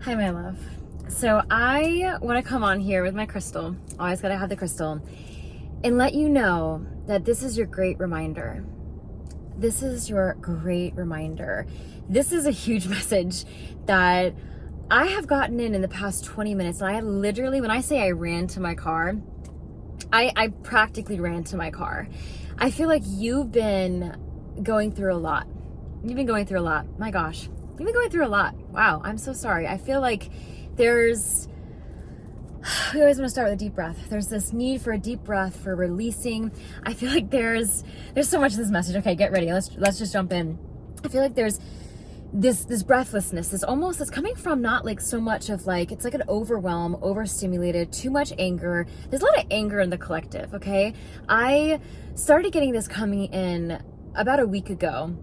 Hi, my love. So I want to come on here with my crystal. Always got to have the crystal. And let you know that this is your great reminder. This is your great reminder. This is a huge message that I have gotten in the past 20 minutes. And I literally, when I say I ran to my car, I practically ran to my car. I feel like you've been going through a lot. You've been going through a lot. My gosh. You've been going through a lot. Wow, I'm so sorry. I feel like we always want to start with a deep breath. There's this need for a deep breath, for releasing. I feel like there's so much to this message. Okay, get ready. Let's just jump in. I feel like there's this breathlessness, it's coming from not like so much of like, it's like an overwhelm, overstimulated, too much anger. There's a lot of anger in the collective, okay? I started getting this coming in about a week ago.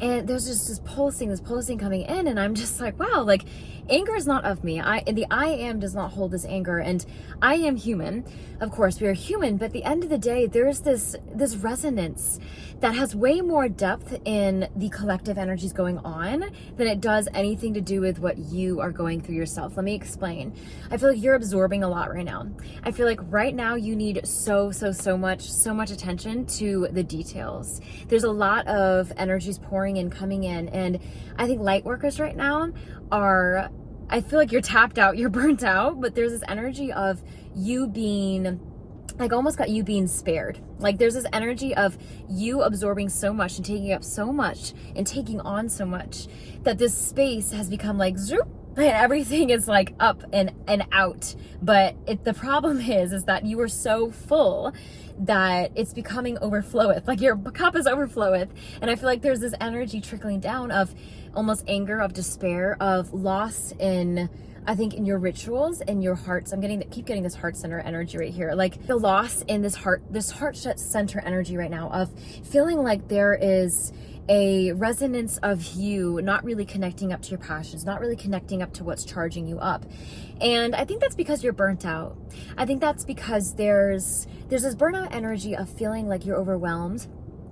And there's just this pulsing coming in, and I'm just like, wow, like anger is not of me. The I am does not hold this anger, and I am human. Of course, we are human, but at the end of the day, there's this resonance that has way more depth in the collective energies going on than it does anything to do with what you are going through yourself. Let me explain. I feel like you're absorbing a lot right now. I feel like right now you need so much attention to the details. There's a lot of energies pouring in, coming in, and I think light workers right now I feel like you're tapped out, you're burnt out, but there's this energy of you being like almost got you being spared. Like there's this energy of you absorbing so much and taking up so much and taking on so much that this space has become like zoop, and everything is like up and out. But the problem is that you are so full that it's becoming overfloweth. Like your cup is overfloweth. And I feel like there's this energy trickling down of almost anger, of despair, of loss in, I think, in your rituals and your hearts. Keep getting this heart center energy right here. Like the loss in this heart center energy right now of feeling like there is a resonance of you not really connecting up to your passions, not really connecting up to what's charging you up. And I think that's because you're burnt out. I think that's because there's this burnout energy of feeling like you're overwhelmed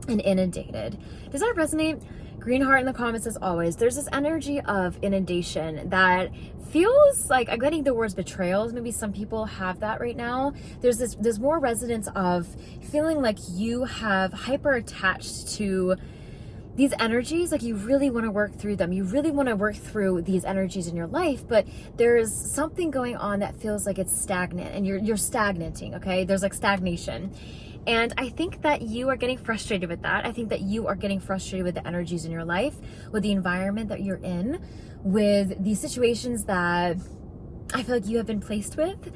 and inundated. Does that resonate? Green heart in the comments as always. There's this energy of inundation that feels like, I'm getting the words betrayals. Maybe some people have that right now. There's more resonance of feeling like you have hyper attached to these energies, like you really want to work through them. You really want to work through these energies in your life, but there's something going on that feels like it's stagnant and you're stagnating, okay? There's like stagnation. And I think that you are getting frustrated with that. I think that you are getting frustrated with the energies in your life, with the environment that you're in, with these situations that I feel like you have been placed with,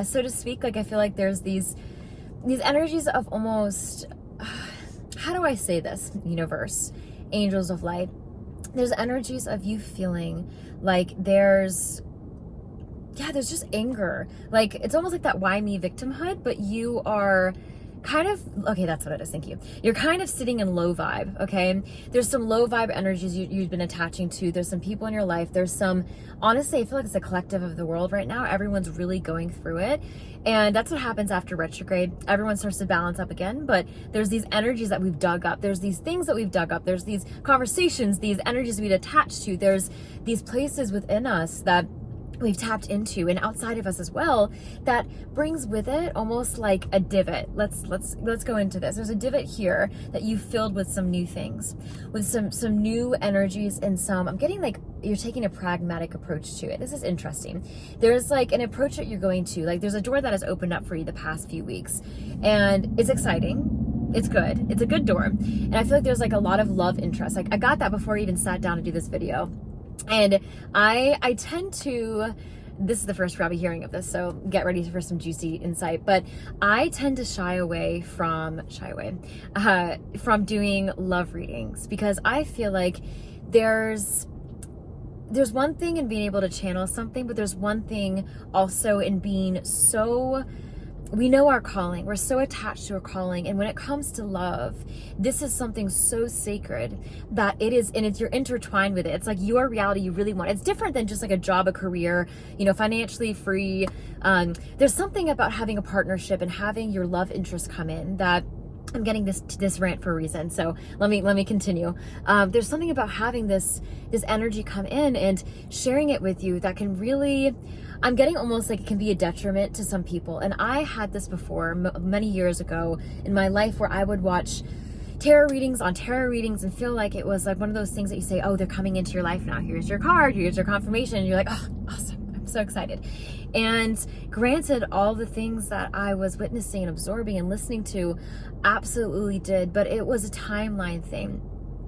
so to speak. Like I feel like there's these energies of almost, how do I say this, universe, angels of light? There's energies of you feeling like there's just anger. Like it's almost like that why me victimhood, but you are kind of, okay, that's what it is, thank you. You're kind of sitting in low vibe, okay? There's some low vibe energies you've been attaching to. There's some people in your life. There's some, honestly, I feel like it's a collective of the world right now. Everyone's really going through it. And that's what happens after retrograde. Everyone starts to balance up again, but there's these energies that we've dug up. There's these things that we've dug up. There's these conversations, these energies we've attached to. There's these places within us that we've tapped into and outside of us as well that brings with it almost like a divot. Let's go into this. There's a divot here that you filled with some new things, with some new energies, and I'm getting like you're taking a pragmatic approach to it. This is interesting. There's like an approach that you're going to, like there's a door that has opened up for you the past few weeks, and it's exciting. It's good. It's a good door. And I feel like there's like a lot of love interest. Like I got that before I even sat down to do this video. And I tend to, this is the first probably hearing of this, so get ready for some juicy insight, but I tend to shy away from doing love readings, because I feel like there's one thing in being able to channel something, but there's one thing also in being so, we know our calling. We're so attached to our calling. And when it comes to love, this is something so sacred that it is, and you're intertwined with it. It's like your reality you really want. It's different than just like a job, a career, financially free. There's something about having a partnership and having your love interest come in that I'm getting this rant for a reason, so let me continue. There's something about having this energy come in and sharing it with you that can really, I'm getting almost like it can be a detriment to some people. And I had this before many years ago in my life, where I would watch tarot readings on tarot readings and feel like it was like one of those things that you say, oh, they're coming into your life now. Here's your card, here's your confirmation. And you're like, oh, awesome. I'm so excited. And granted, all the things that I was witnessing and absorbing and listening to absolutely did, but it was a timeline thing.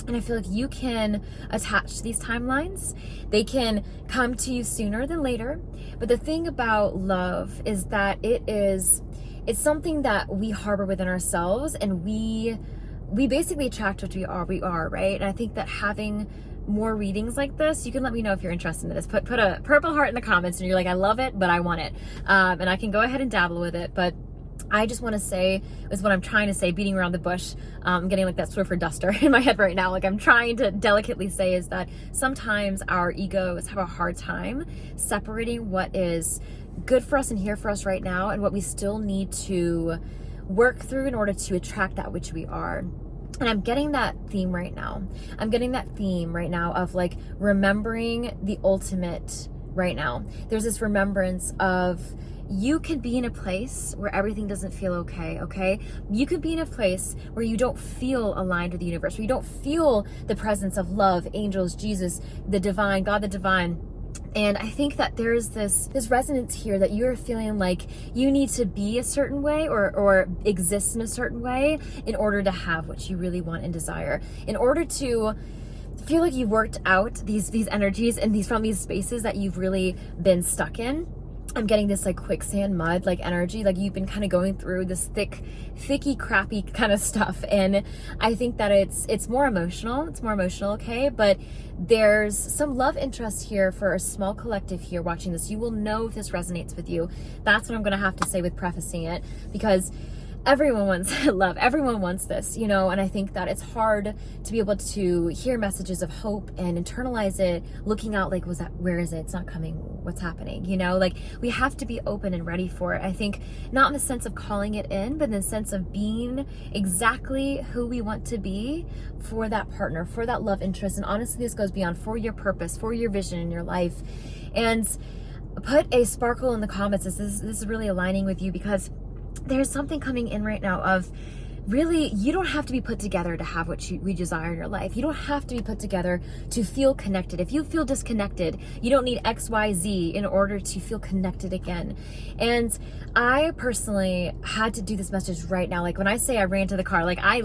And I feel like you can attach to these timelines. They can come to you sooner than later. But the thing about love is that it's something that we harbor within ourselves, and we basically attract what we are, right? And I think that having more readings like this, you can let me know if you're interested in this. Put a purple heart in the comments and you're like, I love it, but I want it. And I can go ahead and dabble with it. But I just want to say, is what I'm trying to say, beating around the bush. I'm getting like that Swiffer duster in my head right now. Like I'm trying to delicately say is that sometimes our egos have a hard time separating what is good for us and here for us right now and what we still need to work through in order to attract that which we are. And I'm getting that theme right now. I'm getting that theme right now of like remembering the ultimate right now. There's this remembrance of you could be in a place where everything doesn't feel okay? You could be in a place where you don't feel aligned with the universe, where you don't feel the presence of love, angels, Jesus, the divine, God the divine. And I think that there's this resonance here that you're feeling like you need to be a certain way or exist in a certain way in order to have what you really want and desire. In order to feel like you've worked out these energies and from these spaces that you've really been stuck in. I'm getting this like quicksand mud like energy, like you've been kind of going through this thicky crappy kind of stuff. And I think that it's more emotional, okay? But there's some love interest here for a small collective here watching this. You will know if this resonates with you. That's what I'm gonna have to say with prefacing it, because everyone wants love. Everyone wants this, you know, and I think that it's hard to be able to hear messages of hope and internalize it, looking out like, where is it? It's not coming. What's happening? You know, like we have to be open and ready for it. I think not in the sense of calling it in, but in the sense of being exactly who we want to be for that partner, for that love interest. And honestly, this goes beyond for your purpose, for your vision in your life. And put a sparkle in the comments. This is really aligning with you, because there's something coming in right now of really, you don't have to be put together to have what we desire in your life. You don't have to be put together to feel connected. If you feel disconnected, you don't need X, Y, Z in order to feel connected again. And I personally had to do this message right now. Like when I say I ran to the car, like I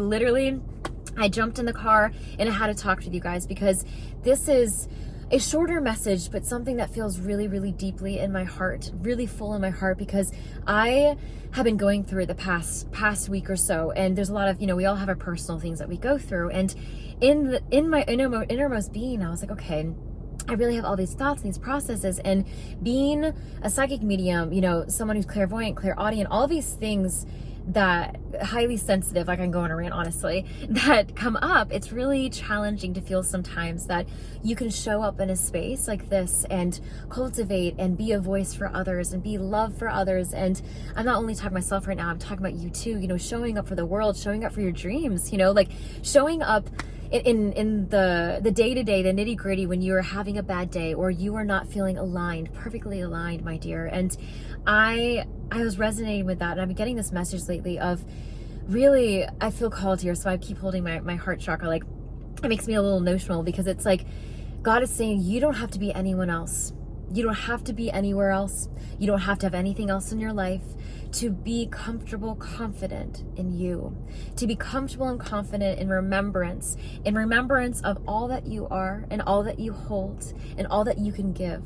jumped in the car and I had to talk to you guys, because this is a shorter message, but something that feels really, really deeply in my heart, really full in my heart, because I have been going through it the past week or so. And there's a lot of, you know, we all have our personal things that we go through. And in my innermost being, I was like, okay, I really have all these thoughts and these processes, and being a psychic medium, you know, someone who's clairvoyant, clairaudient, all these things that highly sensitive, like I can go on a rant honestly, that come up, it's really challenging to feel sometimes that you can show up in a space like this and cultivate and be a voice for others and be love for others. And I'm not only talking myself right now, I'm talking about you too, you know, showing up for the world, showing up for your dreams, you know, like showing up in the day-to-day, the nitty-gritty, when you are having a bad day or you are not feeling aligned, perfectly aligned, my dear. And I was resonating with that, and I've been getting this message lately of really, I feel called here, so I keep holding my heart chakra. Like it makes me a little emotional, because it's like God is saying you don't have to be anyone else. You don't have to be anywhere else. You don't have to have anything else in your life to be comfortable, confident in you, to be comfortable and confident in remembrance of all that you are and all that you hold and all that you can give.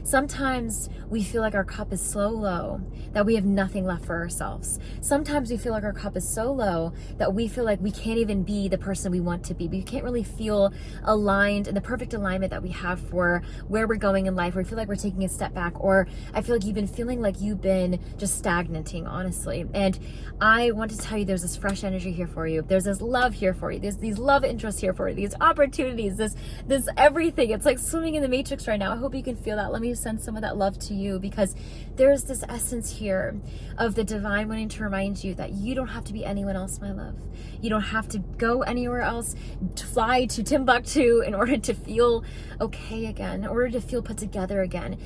Sometimes we feel like our cup is so low that we have nothing left for ourselves. Sometimes we feel like our cup is so low that we feel like we can't even be the person we want to be. We can't really feel aligned in the perfect alignment that we have for where we're going in life, or we feel like we're taking a step back, or I feel like you've been feeling like you've been just stagnant ranting, honestly. And I want to tell you, there's this fresh energy here for you. There's this love here for you. There's these love interests here for you. These opportunities, this everything. It's like swimming in the matrix right now. I hope you can feel that. Let me send some of that love to you, because there's this essence here of the divine wanting to remind you that you don't have to be anyone else, my love. You don't have to go anywhere else, to fly to Timbuktu in order to feel okay again, in order to feel put together again,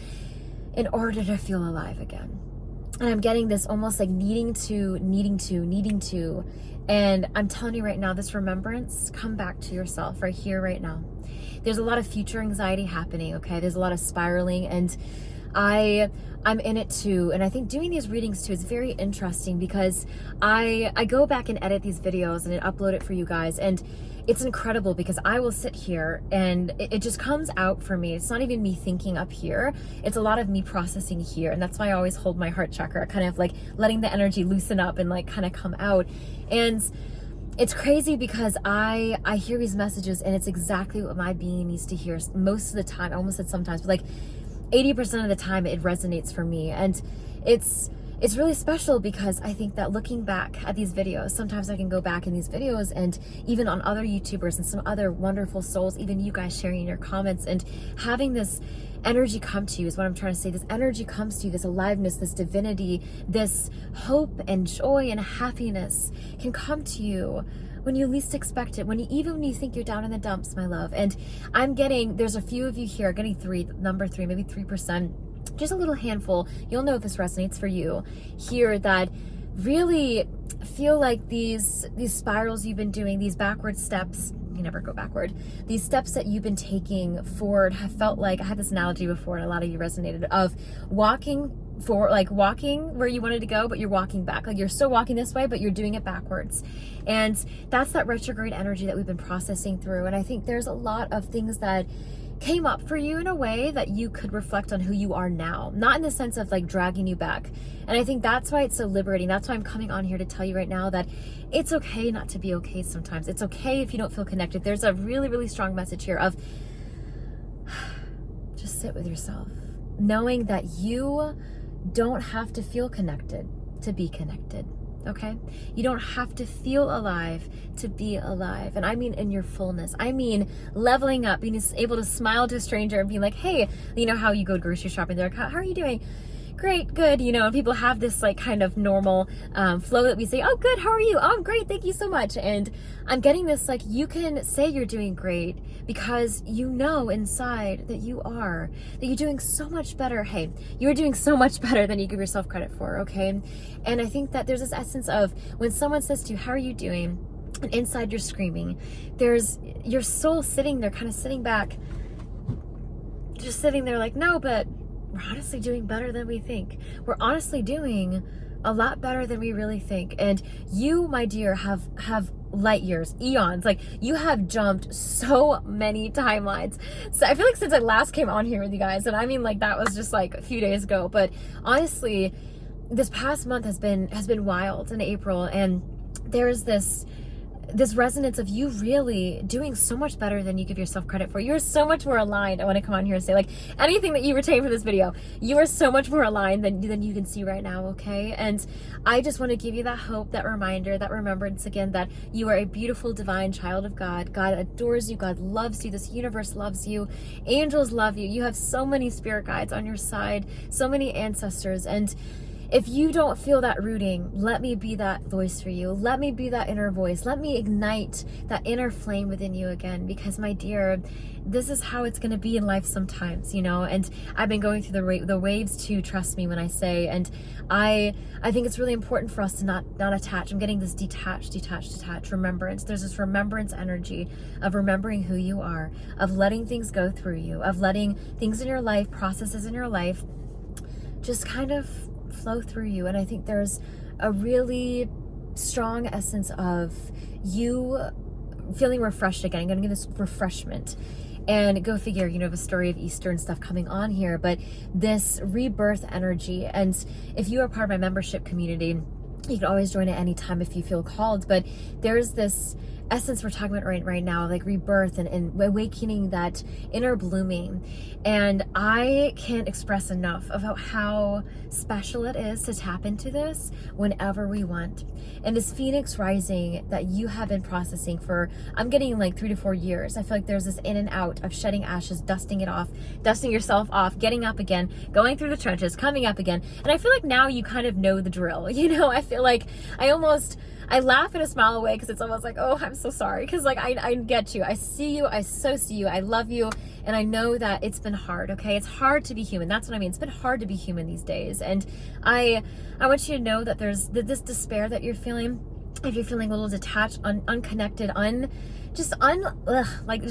in order to feel alive again. And I'm getting this almost like needing to. And I'm telling you right now, this remembrance, come back to yourself right here, right now. There's a lot of future anxiety happening, okay? There's a lot of spiraling, and I'm in it too. And I think doing these readings too is very interesting, because I go back and edit these videos and upload it for you guys, and it's incredible because I will sit here and it just comes out for me. It's not even me thinking up here. It's a lot of me processing here. And that's why I always hold my heart chakra, kind of like letting the energy loosen up and like kind of come out. And it's crazy because I hear these messages, and it's exactly what my being needs to hear most of the time. I almost said sometimes, but like 80% of the time it resonates for me. And it's really special, because I think that looking back at these videos, sometimes I can go back in these videos and even on other YouTubers and some other wonderful souls, even you guys sharing in your comments, and having this energy come to you is what I'm trying to say. This energy comes to you, this aliveness, this divinity, this hope and joy and happiness can come to you when you least expect it, even when you think you're down in the dumps, my love. And there's a few of you here, getting number 3, maybe 3%, just a little handful. You'll know if this resonates for you here, that really feel like these spirals you've been doing, these backward steps, you never go backward, these steps that you've been taking forward have felt like, I had this analogy before and a lot of you resonated, of walking forward, like walking where you wanted to go, but you're walking back. Like you're still walking this way, but you're doing it backwards. And that's that retrograde energy that we've been processing through. And I think there's a lot of things that came up for you in a way that you could reflect on who you are now, not in the sense of like dragging you back. And I think that's why it's so liberating. That's why I'm coming on here to tell you right now that it's okay not to be okay sometimes. It's okay if you don't feel connected. There's a really, really strong message here of just sit with yourself, knowing that you don't have to feel connected to be connected. Okay? You don't have to feel alive to be alive. And I mean in your fullness. I mean leveling up, being able to smile to a stranger and be like, hey, you know how you go grocery shopping, they're like, how are you doing? Great, good, you know, and people have this like kind of normal flow that we say, oh good, how are you? Oh, I'm great, thank you so much. And I'm getting this, like, you can say you're doing great because you know inside that you are, that you're doing so much better. Hey, you're doing so much better than you give yourself credit for, okay? And I think that there's this essence of when someone says to you, how are you doing? And inside you're screaming, there's your soul sitting there, kind of sitting back, just sitting there like, no, but we're honestly doing better than we think. We're honestly doing a lot better than we really think. And you, my dear, have light years, eons. Like, you have jumped so many timelines. So I feel like since I last came on here with you guys, and I mean like that was just like a few days ago, but honestly, this past month has been wild in April, and there's this resonance of you really doing so much better than you give yourself credit for. You're so much more aligned. I want to come on here and say, like, anything that you retain from this video, you are so much more aligned than you can see right now, okay? And I just want to give you that hope, that reminder, that remembrance again, that you are a beautiful, divine child of God. God adores you. God loves you. This universe loves you. Angels love you. You have so many spirit guides on your side, so many ancestors. And if you don't feel that rooting, let me be that voice for you. Let me be that inner voice. Let me ignite that inner flame within you again, because my dear, this is how it's going to be in life sometimes, you know. And I've been going through the waves too, trust me when I say. And I think it's really important for us to not attach. I'm getting this detached remembrance. There's this remembrance energy of remembering who you are, of letting things go through you, of letting things in your life, processes in your life, just kind of flow through you. And I think there's a really strong essence of you feeling refreshed again. I'm gonna give this refreshment, and go figure, you know, the story of Easter and stuff coming on here, but this rebirth energy. And if you are part of my membership community, you can always join at any time if you feel called, but there's this essence we're talking about right now, like rebirth and awakening that inner blooming. And I can't express enough about how special it is to tap into this whenever we want. And this phoenix rising that you have been processing for, I'm getting like 3 to 4 years. I feel like there's this in and out of shedding ashes, dusting it off, dusting yourself off, getting up again, going through the trenches, coming up again. And I feel like now you kind of know the drill. You know, I feel like I laugh and a smile away, because it's almost like, oh, I'm so sorry. Because like, I get you. I see you. I so see you. I love you. And I know that it's been hard, okay? It's hard to be human. That's what I mean. It's been hard to be human these days. And I want you to know that there's this despair that you're feeling. If you're feeling a little detached, unconnected, like, it's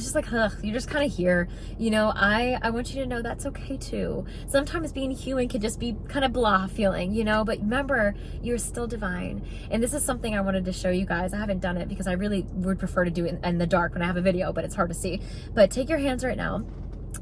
just like, you're just kind of here, you know, I want you to know that's okay too. Sometimes being human can just be kind of blah feeling, you know, but remember, you're still divine. And this is something I wanted to show you guys. I haven't done it because I really would prefer to do it in the dark when I have a video, but it's hard to see. But take your hands right now.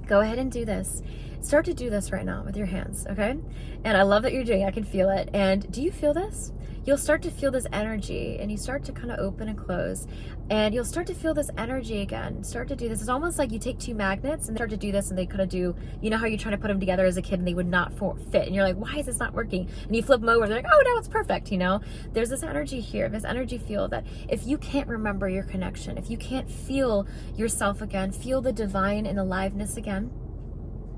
Go ahead and do this. Start to do this right now with your hands, okay? And I love that you're doing it. I can feel it. And do you feel this? You'll start to feel this energy, and you start to kind of open and close, and you'll start to feel this energy again. Start to do this. It's almost like you take 2 magnets and start to do this, and they kind of do, you know how you're trying to put them together as a kid and they would not fit, and you're like, why is this not working? And you flip them over, they're like, oh, no, it's perfect, you know? There's this energy here, this energy field that if you can't remember your connection, if you can't feel yourself again, feel the divine and aliveness again,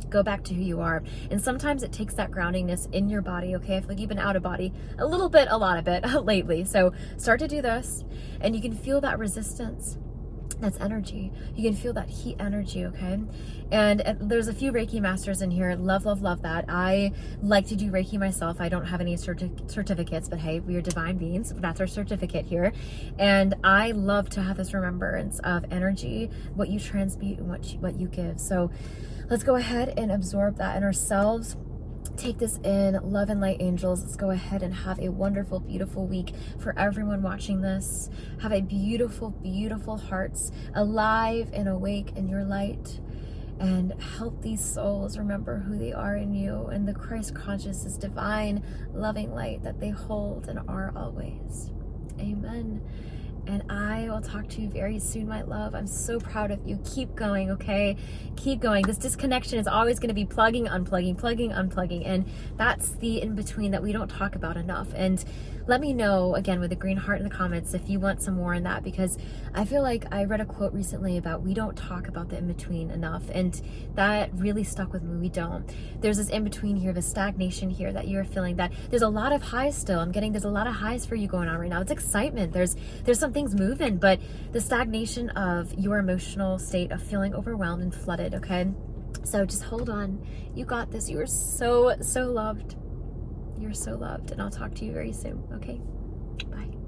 go back to who you are. And sometimes it takes that groundingness in your body, okay? I feel like you've been out of body a little bit, a lot of it lately. So start to do this, and you can feel that resistance. That's energy. You can feel that heat energy, okay? And there's a few Reiki masters in here. Love, love, love that. I like to do Reiki myself. I don't have any certificates, but hey, we are divine beings. That's our certificate here. And I love to have this remembrance of energy, what you transmute and what you give. So let's go ahead and absorb that in ourselves. Take this in, love and light angels. Let's go ahead and have a wonderful, beautiful week for everyone watching this. Have a beautiful, beautiful hearts alive and awake in your light. And help these souls remember who they are in you and the Christ consciousness, divine, loving light that they hold and are always. Amen. And I will talk to you very soon, my love. I'm so proud of you. Keep going, okay? Keep going. This disconnection is always going to be plugging, unplugging, plugging, unplugging. And that's the in-between that we don't talk about enough. And let me know, again, with a green heart in the comments, if you want some more on that, because I feel like I read a quote recently about we don't talk about the in-between enough. And that really stuck with me. We don't. There's this in-between here, the stagnation here that you're feeling, that there's a lot of highs still. There's a lot of highs for you going on right now. It's excitement. There's some things moving, but the stagnation of your emotional state of feeling overwhelmed and flooded, okay? So just hold on. You got this. You are so, so loved. You're so loved, and I'll talk to you very soon, okay? Bye.